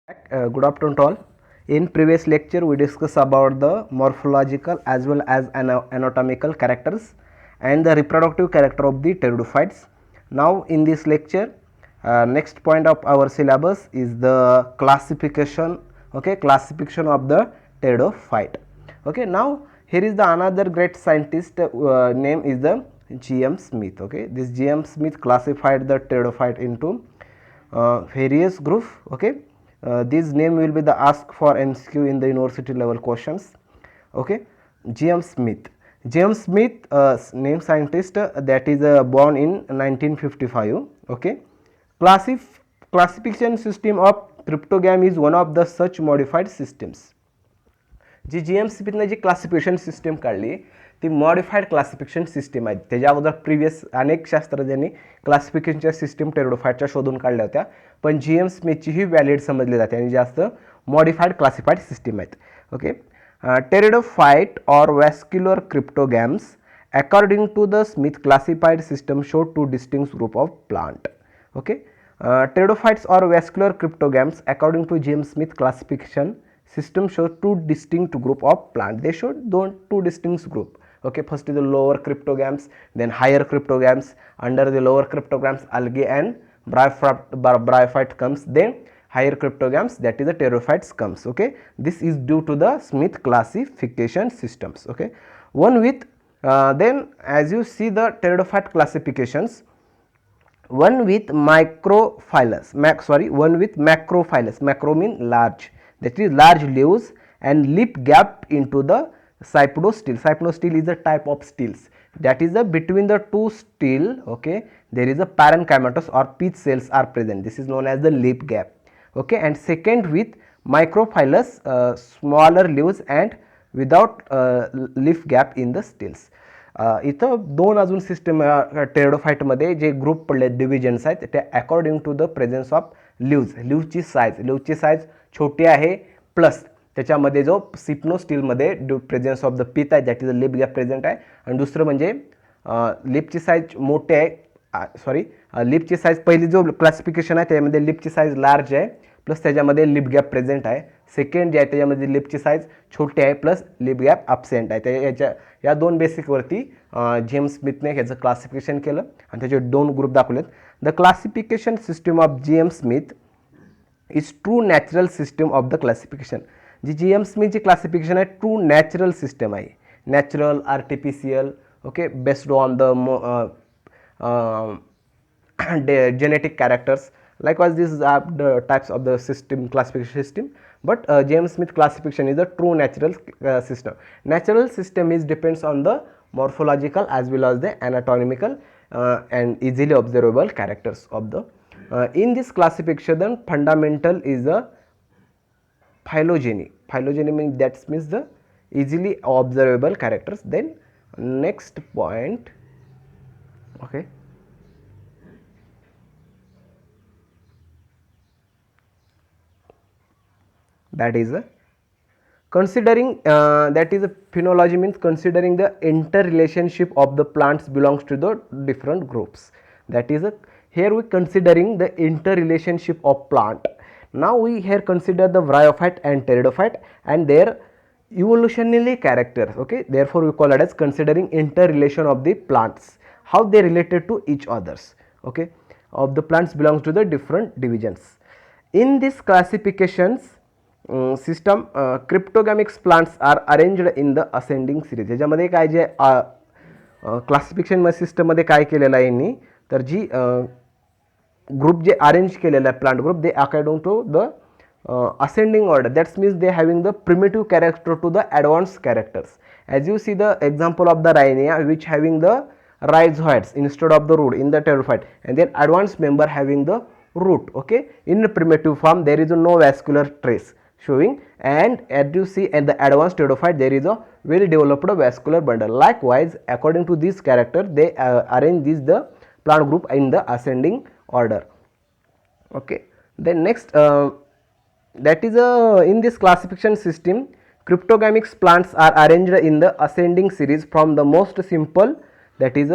Good afternoon to all. In previous lecture, we discussed about the morphological as well as anatomical characters and the reproductive character of the pteridophytes. Now, in this lecture, next point of our syllabus is the classification. Okay, classification of the pteridophyte. Okay, now here is the another great scientist name is the G.M. Smith. Okay, this G.M. Smith classified the pteridophyte into various groups. Okay, this name will be the ask for MCQ in the university level questions. Okay, G.M. Smith. J.M. Smith, name scientist that is born in 1955. Okay, classification system of cryptogam is one of the such modified systems. जी G.M. स्मिथने जी classification system काढली ती modified classification system आहे. त्याच्या अगोदर previous अनेक शास्त्रज्ञांनी क्लासिफिकेशनच्या सिस्टीम टेरोडोफाईटच्या शोधून काढल्या होत्या, पण G.M. स्मिथची ही व्हॅलिड समजली जाते आणि जास्त मॉडिफाईड क्लासिफाईड सिस्टीम आहेत. Okay, pteridophyte or vascular cryptogams according to the Smith classified system show two distinct group of plant. Okay, pteridophytes or vascular cryptogams according to G.M. Smith classification system show two distinct group of plant. They show two distinct group. Okay, first is the lower cryptogams, then higher cryptogams. Under the lower cryptogams algae and bryophyte comes, then higher cryptogams that is the pteridophytes comes. Okay, this is due to the Smith classification systems. Okay, one with then as you see the pteridophyte classifications, one with macrophylus, one with macrophylus. Macro mean large, that is large leaves and lip gap into the cypodostyle. Cypodostyle is a type of steels, that is the between the two steel. Okay, there is a parenchymatous or peach cells are present. This is known as the lip gap. Okay, and second with microphylus, smaller leaves and without leaf gap in the steels. इथं दोन अजून system टेरिडोफाईटमध्ये जे group पडले divisions आहेत ते according to the presence of लिव्हची size छोटी आहे, प्लस त्याच्यामध्ये जो सिप्नोस्टीलमध्ये प्रेझेन्स ऑफ द पिथ आहे that is a leaf gap present आहे, आणि दुसरं म्हणजे लिपची साईज मोठी आहे, लिपची साईज पहिली जो क्लासिफिकेशन आहे त्यामध्ये लिपची साईज लार्ज आहे प्लस त्याच्यामध्ये लिप गॅप प्रेझेंट आहे. सेकंड जे आहे त्याच्यामध्ये लिपची साईज छोटी आहे प्लस लिप गॅप ॲब्सेंट आहे. या दोन बेसिकवरती जेम्स स्मिथने ह्याचं क्लासिफिकेशन केलं आणि त्याचे दोन ग्रुप दाखवलेत. The classification system of G.M. Smith is true natural system of the classification. जी G.M. स्मिथची क्लासिफिकेशन आहे ट्रू नॅचरल सिस्टम आहे, natural artificial. Okay, based on the genetic characters. Likewise, these are the types of the system classification system, but J.M. Smith classification is a true natural system. Natural system is depends on the morphological as well as the anatomical and easily observable characters of the in this classification. Fundamental is the phylogeny. Phylogeny means that means the easily observable characters. Then next point. Okay, that is a considering that is a phenology means considering the interrelationship of the plants belongs to the different groups. That is a here we considering the interrelationship of plant. Now we here consider the bryophyte and pteridophyte and their evolutionary characters. Okay, therefore we call it as considering interrelation of the plants, how they related to each others. Okay, of the plants belongs to the different divisions. In this classifications system cryptogamics plants are arranged in the ascending series. याच्यामध्ये काय जे classification सिस्टममध्ये काय केलेलं आहे यांनी, तर जी group जे arrange केलेलं आहे plant group, they according to the ascending order. That's means they having the primitive character to the advance characters. As you see the example of the Rhynia which having the rhizoids instead of the root in the pteridophyte, and then advanced member having the root. Okay, in primitive form there is no vascular trace showing, and as you see at the advanced pteridophyte there is a well developed vascular bundle. Likewise, according to this character they arrange this the plant group in the ascending order. Okay, then next that is in this classification system cryptogamics plants are arranged in the ascending series from the most simple, that is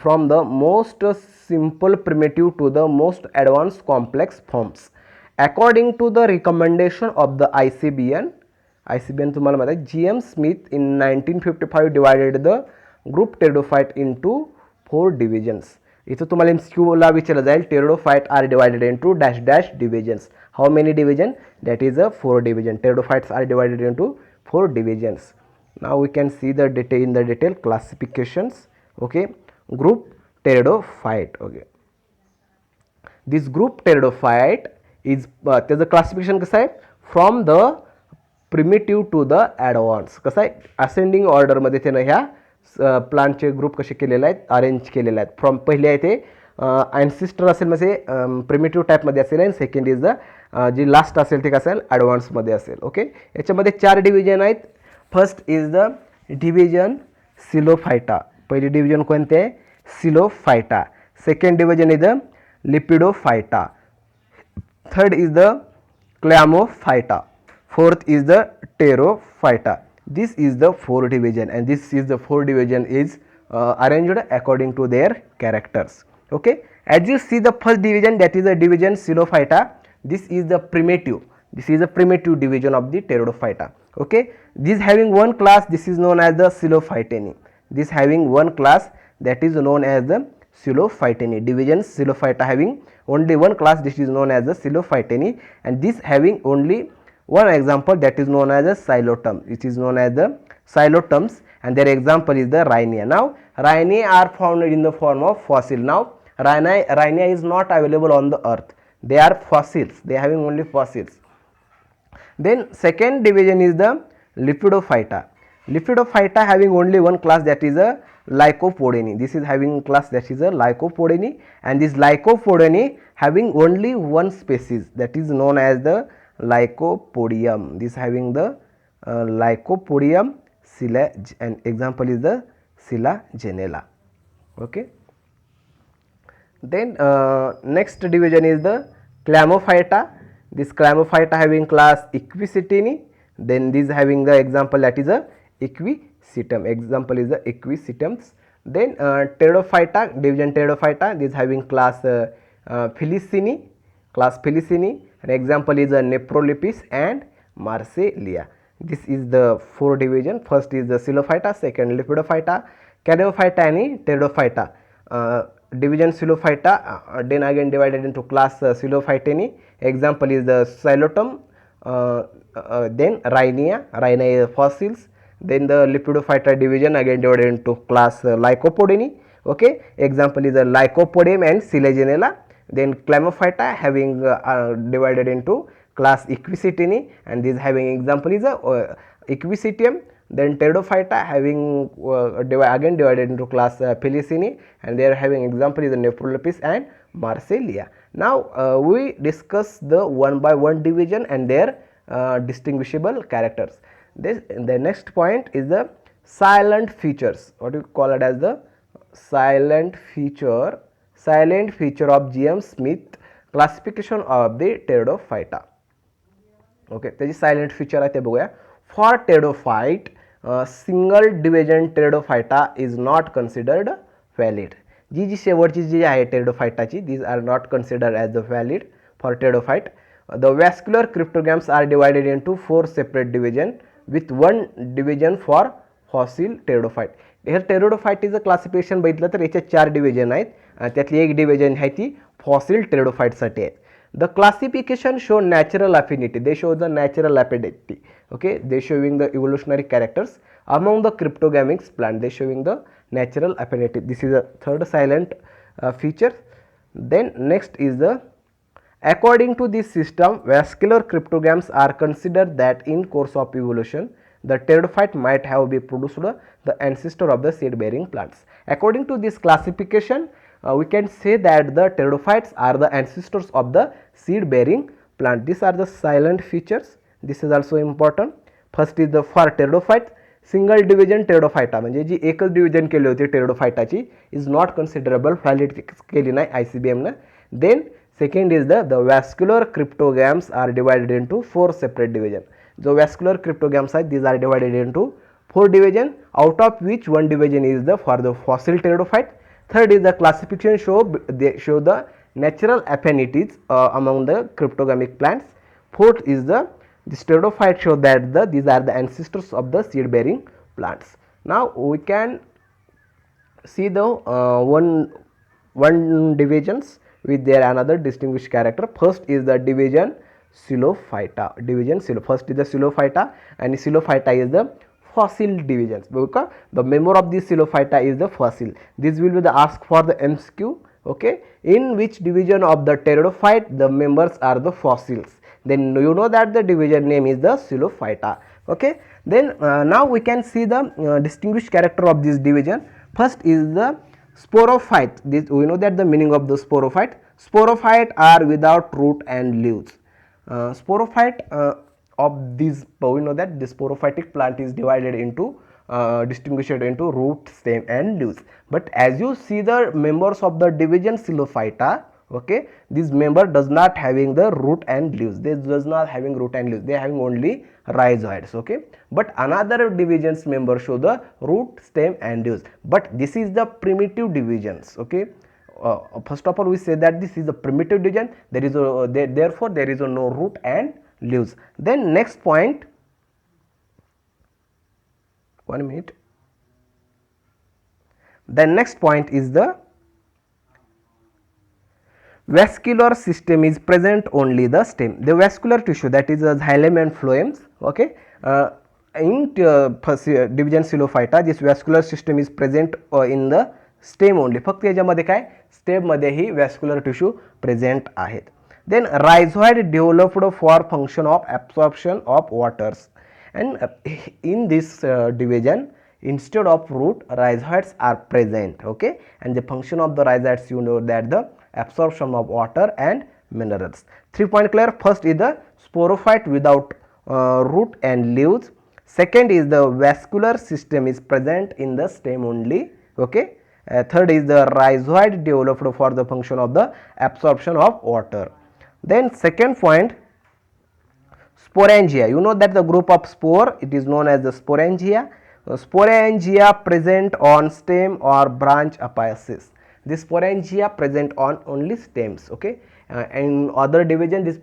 from the most simple primitive to the most advanced complex forms. According to the recommendation of the ICBN तुम्हाला माहिती आहे GM Smith in 1955 divided the group pteridophyte into 4 divisions. इथं तुम्हाला MCQला विचारलं जाईल pteridophyte are divided into dash dash divisions. How many division? That is 4 division. Pteridophytes are divided into 4 divisions. Now we can see the detail in the detail classifications. Okay, group pteridophyte. Okay, this group pteridophyte is त्याचं classification कसं आहे? From the primitive to the advance. कसं आहे? Ascending ऑर्डरमध्ये त्यानं ह्या प्लांटचे group कसे केलेले आहेत? अरेंज केलेले आहेत. फ्रॉम पहिले आहे ते ॲन्सिस्टर असेल म्हणजे प्रिमिटिव्ह टाईपमध्ये असेल आणि सेकंड इज द जी लास्ट असेल ते कसं असेल? ॲडव्हान्समध्ये असेल. ओके, याच्यामध्ये 4 डिव्हिजन आहेत. First is the division Psilophyta. पहिली डिव्हिजन कोणते आहे? Psilophyta. Second division is the Lepidophyta. Third is the Calamophyta. Fourth is the Pterophyta. This is the 4 division and this is the 4 division is arranged according to their characters. Okay, as you see the first division, that is the division Silophyta. This is the primitive. This is the primitive division of the Pteridophyta. Okay, this having one class, this is known as the Silophytani. This having one class, that is known as the Silophytani. Division Silophyta having only one class, this is known as the Silophytani, and this having only one example, that is known as a Xylotum. It is known as the Xylotums, and their example is the Rhynia. Now Rhynia are found in the form of fossil. Now Rhynia is not available on the earth. They are fossils. They are having only fossils. Then second division is the Lepidophyta. Lepidophyta having only one class, that is a Lycopodini. This is having class that is a Lycopodini, and this Lycopodini having only one species, that is known as the Lycopodium. This having the Lycopodium Scylla, and example is the Scylla genella. Okay. Then next division is the Clamophyta. This Clamophyta having class Equisitini. Then this having the example, that is a Equisetum. Example is the Equisitums. Then Pteridophyta, division Pteridophyta. This having class Felicini. Class Felicini. An example is a Nephrolepis and Marsilea. This is the 4 division. First is the Silophyta, second Lepidophyta, Caniophyta and Pteridophyta. Division Silophyta, then again divided into class Silophytani. Example is the Xylotum, then Rhynia. Rhynia is fossils. Then the Lepidophyta division again divided into class Lycopodini. Okay, example is the Lycopodium and Scylla genella. Then Clamophyta having divided into class Equisitini, and this having example is a Equisitium. Then Pteridophyta having again divided into class Felicini, and they are having example is the Nephrolepis and Marsilea. Now we discuss the one by one division and their distinguishable characters. The next point is the silent features. What you call it as the silent feature? Silent feature of GM Smith classification of the Pteridophyta. Okay, त्याची salient feature आहे ते बघूया. For pteridophyte single division Pteridophyta is not considered valid. जी शेवटची जी आहे टेरिडोफायटाची, these are not considered as the valid for pteridophyte. The vascular cryptograms are divided into 4 separate division with 1 division for fossil pteridophyte. हे टेरिडोफाइटचं classification बघितलं तर याच्यात 4 डिव्हिजन आहेत. त्यातली एक डिव्हिजन आहे ती फॉसिल टेरिडोफाइटसाठी आहे. The classification show natural affinity. They show the natural affinity. Okay, they showing the evolutionary characters among the cryptogamics plant. They showing the natural affinity. This is the third silent feature. Then next is the according to this system, vascular cryptograms are considered that in course of evolution the pteridophyte might have been produced the ancestor of the seed bearing plants. According to this classification, we can say that the pteridophytes are the ancestors of the seed bearing plant. These are the silent features. This is also important. First is the for pteridophyte single division pteridophyta, म्हणजे जी एकच division केली होती टेरिडोफायटाची is not considerable, valid केली नाही ICBM न. Then second is the vascular cryptograms are divided into 4 separate division. जो vascular cryptograms आहेत these are divided into 4 division, out of which 1 division is the for the fossil pteridophyte. Third is the classification show the natural affinities among the cryptogamic plants. Fourth is the pteridophyte show that these are the ancestors of the seed bearing plants. Now we can see the one divisions with their another distinguished character. First is the division Psilophyta. First is the Psilophyta, and Psilophyta is the fossil divisions, because the member of this Psilophyta is the fossil. This will be the ask for the MCQ. Okay, in which division of the pteridophyte the members are the fossils, then you know that the division name is the Psilophyta. Okay, then now we can see the distinguished character of this division. First is the sporophyte. This we know that the meaning of the sporophyte. Sporophyte are without root and leaves. Sporophyte of these, we know that the sporophytic plant is divided into distinguished into root, stem and leaves. But as you see the members of the division Psilophyta, okay, this member does not having the root and leaves. This does not having root and leaves. They are having only rhizoids. Okay, but another divisions member show the root, stem and leaves. But this is the primitive divisions. Okay, first of all we say that this is the primitive division. There is a therefore there is a no root and leaves. Then next point, 1 minute. The next point is the vascular system is present only the stem. The vascular tissue, that is the xylem and phloems. Okay, in division Psilophyta this vascular system is present in the stem only. फक्त याच्यामध्ये काय stem मध्ये ही vascular tissue present आहेत. Then rhizoid developed for function of absorption of waters, and in this division instead of root rhizoids are present. Okay, and the function of the rhizoids, you know that the absorption of water and minerals. 3 point clear. First is the sporophyte without root and leaves. Second is the vascular system is present in the stem only. Okay, third is the rhizoid developed for the function of the absorption of water. Then second point, sporangia. You know that the group of spore, it is known as the sporangia. Sporangia present on stem or branch apices. This sporangia present on only stems. Okay, and other division this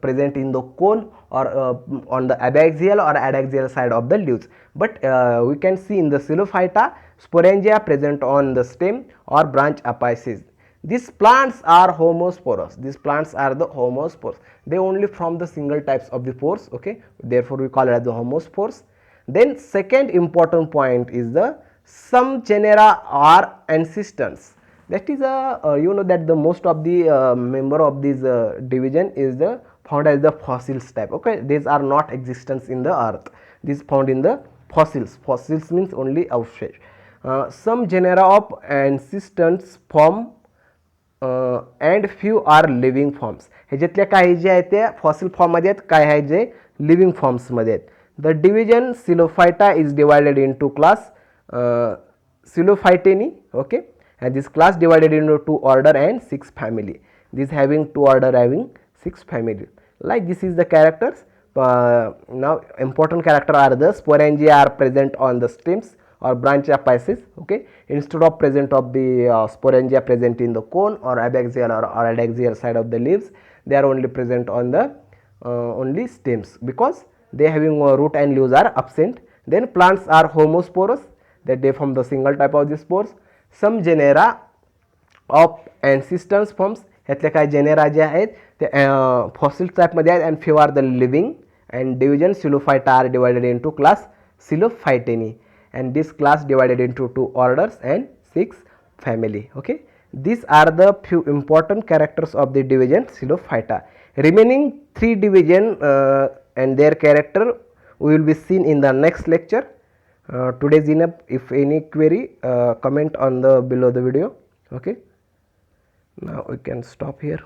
present in the cone or on the abaxial or adaxial side of the leaves. But we can see in the Psilophyta sporangia present on the stem or branch apices. These plants are homosporous. These plants are the homospores. They only form the single types of the pores. Okay, therefore we call it as the homospores. Then second important point is the some genera are ancestors. That is a you know that the most of the member of this division is the found as the fossils type. Okay, these are not existence in the earth. This found in the fossils. Fossils means only avshej. Some genera of ancestors form and few are living forms. ह्याच्यातल्या काही जे आहेत ते fossil form मध्ये आहेत, काही आहेत जे living forms मध्ये आहेत. The division Psilophyta is divided into class Psilophytini. Okay, and this class divided into 2 order and 6 family. This having 2 order having 6 family. Like this is the characters. Now important character are the sporangia are present on the stems or branch apices. Okay, instead of present of the sporangia present in the cone or abaxial or adaxial side of the leaves, they are only present on the only stems, because they having root and leaves are absent. Then plants are homosporous, that they form the single type of the spores. Some genera of ancestors forms, ह्यातले काही genera जे आहेत ते fossil type मध्ये आहेत, and few are the living. And division Psilophyta are divided into class Psilophytini, and this class divided into 2 orders and 6 family. Okay, these are the few important characters of the division Psilophyta. Remaining 3 division and their character we will be seen in the next lecture. Today's enough. If any query, comment on the below the video. Okay, now we can stop here.